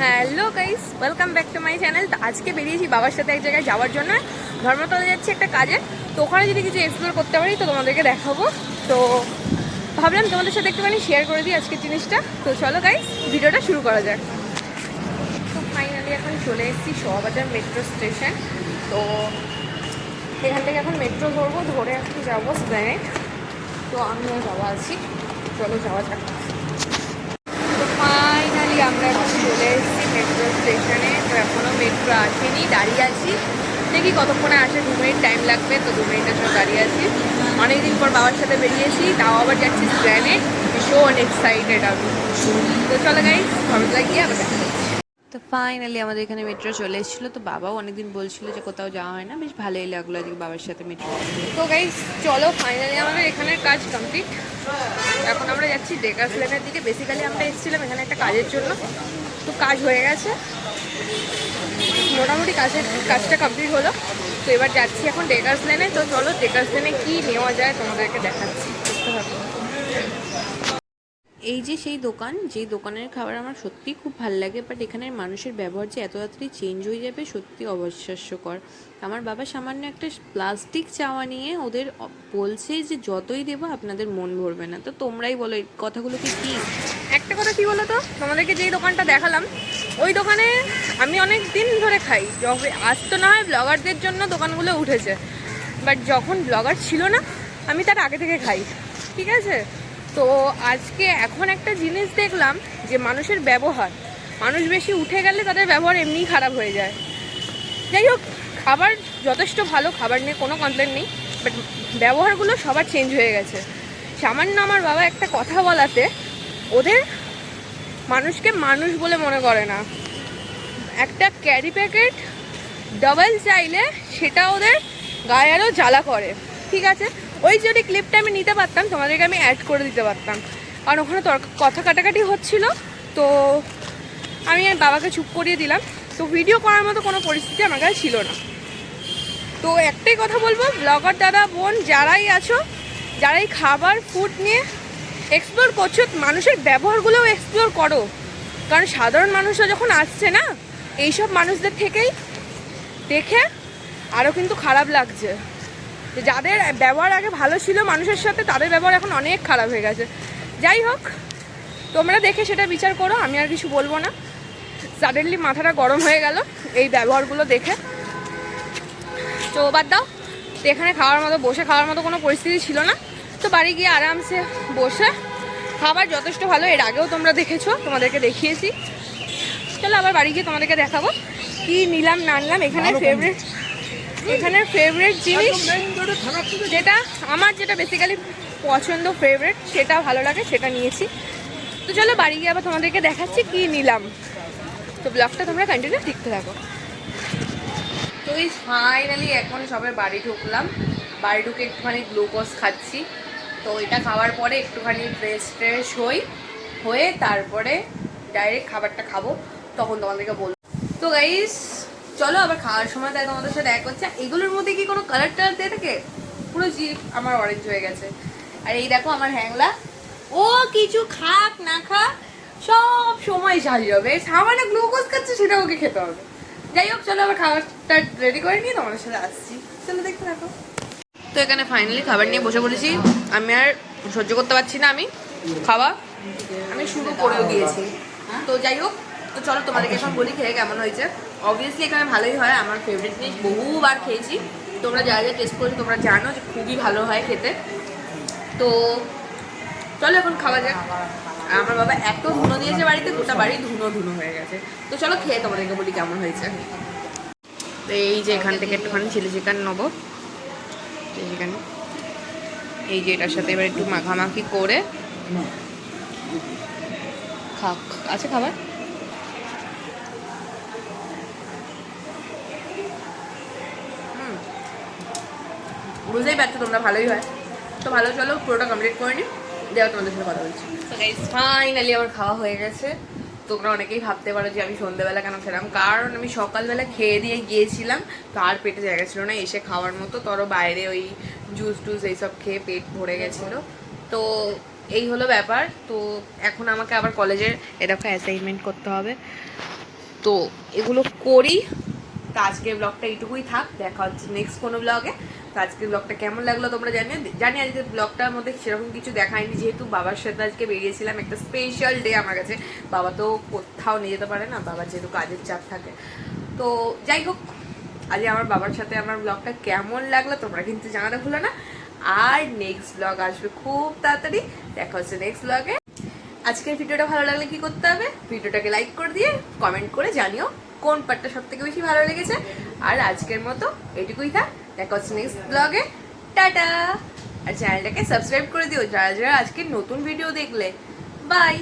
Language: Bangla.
Hello guys, welcome back to my channel. তো আজকে বেরিয়েছি বাবার সাথে এক জায়গায় যাওয়ার জন্য। ধর্মতলা যাচ্ছি একটা কাজে। তো ওখানে যদি কিছু এক্সপ্লোর করতে পারি তো তোমাদেরকে দেখাবো। তো ভাবলাম তোমাদের সাথে একটুখানি শেয়ার করে দিই আজকের জিনিসটা। তো চলো গাইস, ভিডিওটা শুরু করা যাক। তো ফাইনালি এখন চলে এসেছি শোভাবাজার মেট্রো স্টেশন। তো এখান থেকে এখন মেট্রো ধরবো, ধরে এখন যাবো স্প্ল্যানেড। তো আমি আর বাবা আছি, চলো যাওয়া যাক। তো ফাইনালি আমরা এখন চলে এসেছি মেট্রো স্টেশনে। তো এখনও মেট্রো আসেনি, দাঁড়িয়ে আছি। দেখি কতক্ষণে আসে, 2 মিনিট টাইম লাগবে। তো 2 মিনিটের জন্য দাঁড়িয়ে আছি। অনেকদিন পর বাবার সাথে বেরিয়েছি, তাও আবার যাচ্ছি স্প্ল্যানেড। ভীষণ এক্সাইটেড আমি। তো চলো গাইস, ভালো লাগিয়ে আবার দেখা যাচ্ছে। তো ফাইনালি আমাদের এখানে মেট্রো চলে এসেছিলো। তো বাবাও অনেকদিন বলছিল যে কোথাও যাওয়া হয় না, বেশ ভালোই লাগলো আজকে বাবার সাথে মেট্রো। তো গাইস চলো, ফাইনালি আমাদের এখানের কাজ কমপ্লিট। এখন আমরা যাচ্ছি ডেকার্স লেনের দিকে। বেসিক্যালি আমরা এসেছিলাম এখানে একটা কাজের জন্য। তো কাজ হয়ে গেছে, মোটামুটি কাজটা কমপ্লিট হলো। তো এবার যাচ্ছি এখন ডেকার্স লেনে। তো চলো ডেকার্স লেনে কী নেওয়া যায় তোমাদেরকে দেখাচ্ছি। এই যে সেই দোকান, যেই দোকানের খাবার আমার সত্যিই খুব ভালো লাগে, বাট এখানের মানুষের ব্যবহার যে এত তাড়াতাড়ি চেঞ্জ হয়ে যাবে সত্যি অবিশ্বাস্যকর। আমার বাবা সামান্য একটা প্লাস্টিক চাওয়া নিয়ে ওদের বলছে যে যতই দেবো আপনাদের মন ভরবে না। তো তোমরাই বলো এই কথাগুলো কি? একটা কথা কি বলো তো, তোমাদেরকে যেই দোকানটা দেখালাম ওই দোকানে আমি অনেক দিন ধরে খাই। আজ তো না হয় ব্লগারদের জন্য দোকানগুলো উঠেছে, বাট যখন ব্লগার ছিল না আমি তার আগে থেকে খাই, ঠিক আছে? তো আজকে এখন একটা জিনিস দেখলাম যে মানুষের ব্যবহার, মানুষ বেশি উঠে গেলে তাদের ব্যবহার এমনিই খারাপ হয়ে যায়। যাই হোক, খাবার যথেষ্ট ভালো, খাবার নিয়ে কোনো কমপ্লেন নেই, বাট ব্যবহারগুলো সবার চেঞ্জ হয়ে গেছে। সামান্য আমার বাবা একটা কথা বলাতে ওদের মানুষকে মানুষ বলে মনে করে না। একটা ক্যারি প্যাকেট ডাবল চাইলে সেটা ওদের গায়ে আরও জ্বালা করে, ঠিক আছে? ওই যদি ক্লিপটা আমি নিতে পারতাম তোমাদেরকে আমি অ্যাড করে দিতে পারতাম, কারণ ওখানে কথা কাটাকাটি হচ্ছিল। তো আমি আর বাবাকে চুপ করিয়ে দিলাম। তো ভিডিও করার মতো কোনো পরিস্থিতি আমার কাছে ছিল না। তো একটাই কথা বলবো, ব্লগার দাদা বোন যারাই আছো, যারাই খাবার ফুড নিয়ে এক্সপ্লোর করছো, মানুষের ব্যবহারগুলোও এক্সপ্লোর করো। কারণ সাধারণ মানুষরা যখন আসছে না, এইসব মানুষদের থেকেই দেখে আরও কিন্তু খারাপ লাগছে। যাদের ব্যবহার আগে ভালো ছিল মানুষের সাথে, তাদের ব্যবহার এখন অনেক খারাপ হয়ে গেছে। যাই হোক, তোমরা দেখে সেটা বিচার করো, আমি আর কিছু বলবো না। সাডেনলি মাথাটা গরম হয়ে গেল এই ব্যবহারগুলো দেখে। তো বাদ দাও, তো এখানে বসে খাওয়ার মতো কোনো পরিস্থিতি ছিল না। তো বাড়ি গিয়ে আরামসে বসে খাবার যথেষ্ট ভালো, এর আগেও তোমরা দেখেছো, তোমাদেরকে দেখিয়েছি। চলো আবার বাড়ি গিয়ে তোমাদেরকে দেখাবো কি নিলাম না নিলাম। এখানের ফেভারিট জিনিস যেটা আমার, যেটা বেসিক্যালি পছন্দ, ফেভারিট, সেটা ভালো লাগে, সেটা নিয়েছি। তো চলো বাড়ি গিয়ে আবার তোমাদেরকে দেখাচ্ছি কি নিলাম। তো ব্লগটা তোমরা কন্টিনিউ দেখতে থাকো। তো এই ফাইনালি এখন সবাই বাড়ি ঢুকলাম। বাড়ি ঢুকে একটুখানি গ্লুকোজ খাচ্ছি। তো এটা খাওয়ার পরে একটুখানি ফ্রেশ হয়ে তারপরে ডাইরেক্ট খাবারটা খাবো, তখন তোমাদেরকে বলবো। তো গাইস চলো আবার খাওয়ার সময় তাই তোমাদের সাথে দেখা করছে। এগুলোর মধ্যে কি কোনো কালার দিয়ে থাকে? পুরো জিভ আমার অরেঞ্জ হয়ে গেছে। আর এই দেখো আমার হ্যাংলা, ও কিছু খাক না খাক সব সময় চালিয়ে যাবে। সামান্য গ্লুকোজ খাচ্ছে, সেটা ওকে খেতে হবে। যাই হোক, চলো আবার খাবারটা রেডি করে নিয়ে তোমাদের সাথে আসছি, চলো দেখতে থাকো। তো এখানে ফাইনালি খাবার নিয়ে বসে পড়েছি। আমি আর সহ্য করতে পারছি না, আমি শুরু করেও দিয়েছি। তো যাই হোক, তো চলো তোমাদেরকে এখন বলি খেয়ে কেমন হয়েছে। অবভিয়াসলি এখানে ভালোই হয়, আমার ফেভারিট জিনিস, বহুবার খেয়েছি। তোমরা যা যা টেস্ট করেছো তোমরা জানো যে খুবই ভালো হয় খেতে। তো চলো এখন খাওয়া যাক। আমার বাবা এত ধুনো দিয়েছে বাড়িতে, গোটা বাড়ি ধুনো হয়ে গেছে। তো চলো খেয়ে তোমাদেরকে বলি কেমন হয়েছে। তো এই যে এখান থেকে একটুখানি চিলি চিকেন নেবো, চিকেন এই যে এটার সাথে এবার একটু মাখামাখি করে আছে খাবার। বুঝতেই পারছো তোমরা, ভালোই হয়। তো ভালো, চলো পুরোটা কমপ্লিট করে নিই, দেওয়া তোমাদের সাথে কথা বলছি। তো গাইস ফাইনালি আমার খাওয়া হয়ে গেছে। তোমরা অনেকেই ভাবতে পারো যে আমি সন্ধ্যেবেলা কেন খেলাম, কারণ আমি সকালবেলা খেয়ে দিয়ে গিয়েছিলাম, তো আর পেটে জায়গা ছিল না এসে খাওয়ার মতো। তো বাইরে ওই জুস এইসব খেয়ে পেট ভরে গেছিলো। তো এই হলো ব্যাপার। তো এখন আমাকে আবার কলেজের এরকম অ্যাসাইনমেন্ট করতে হবে। তো এগুলো করি। তো আজকের ব্লগটা এইটুকুই থাক, দেখা হচ্ছে নেক্সট কোনো ব্লগে। তো আজকের ব্লগটা কেমন লাগলো তোমরা জানি আজকের ব্লগটার মধ্যে সেরকম কিছু দেখায়নি, যেহেতু বাবার সাথে আজকে বেরিয়েছিলাম, একটা স্পেশাল ডে আমার কাছে। বাবা তো কোথাও নিয়ে যেতে পারে না, বাবার যেহেতু কাজের চাপ থাকে। তো যাই হোক, আজ আমার বাবার সাথে আমার ব্লগটা কেমন লাগলো তোমরা কিন্তু জানাতে ভুলো না। আর নেক্সট ব্লগ আসবে খুব তাড়াতাড়ি, দেখা হচ্ছে নেক্সট ব্লগে। আজকের ভিডিওটা ভালো লাগলে কি করতে হবে, ভিডিওটাকে লাইক করে দিয়ে কমেন্ট করে জানিও কোন পার্টটা সব থেকে বেশি ভালো লেগেছে। আর আজকের মতো এটুকুই থাক, দেখা হচ্ছে নেক্সট ব্লগে। টাটা। আর চ্যানেলটাকে সাবস্ক্রাইব করে দিও যারা যারা আজকে নতুন ভিডিও দেখলে। বাই।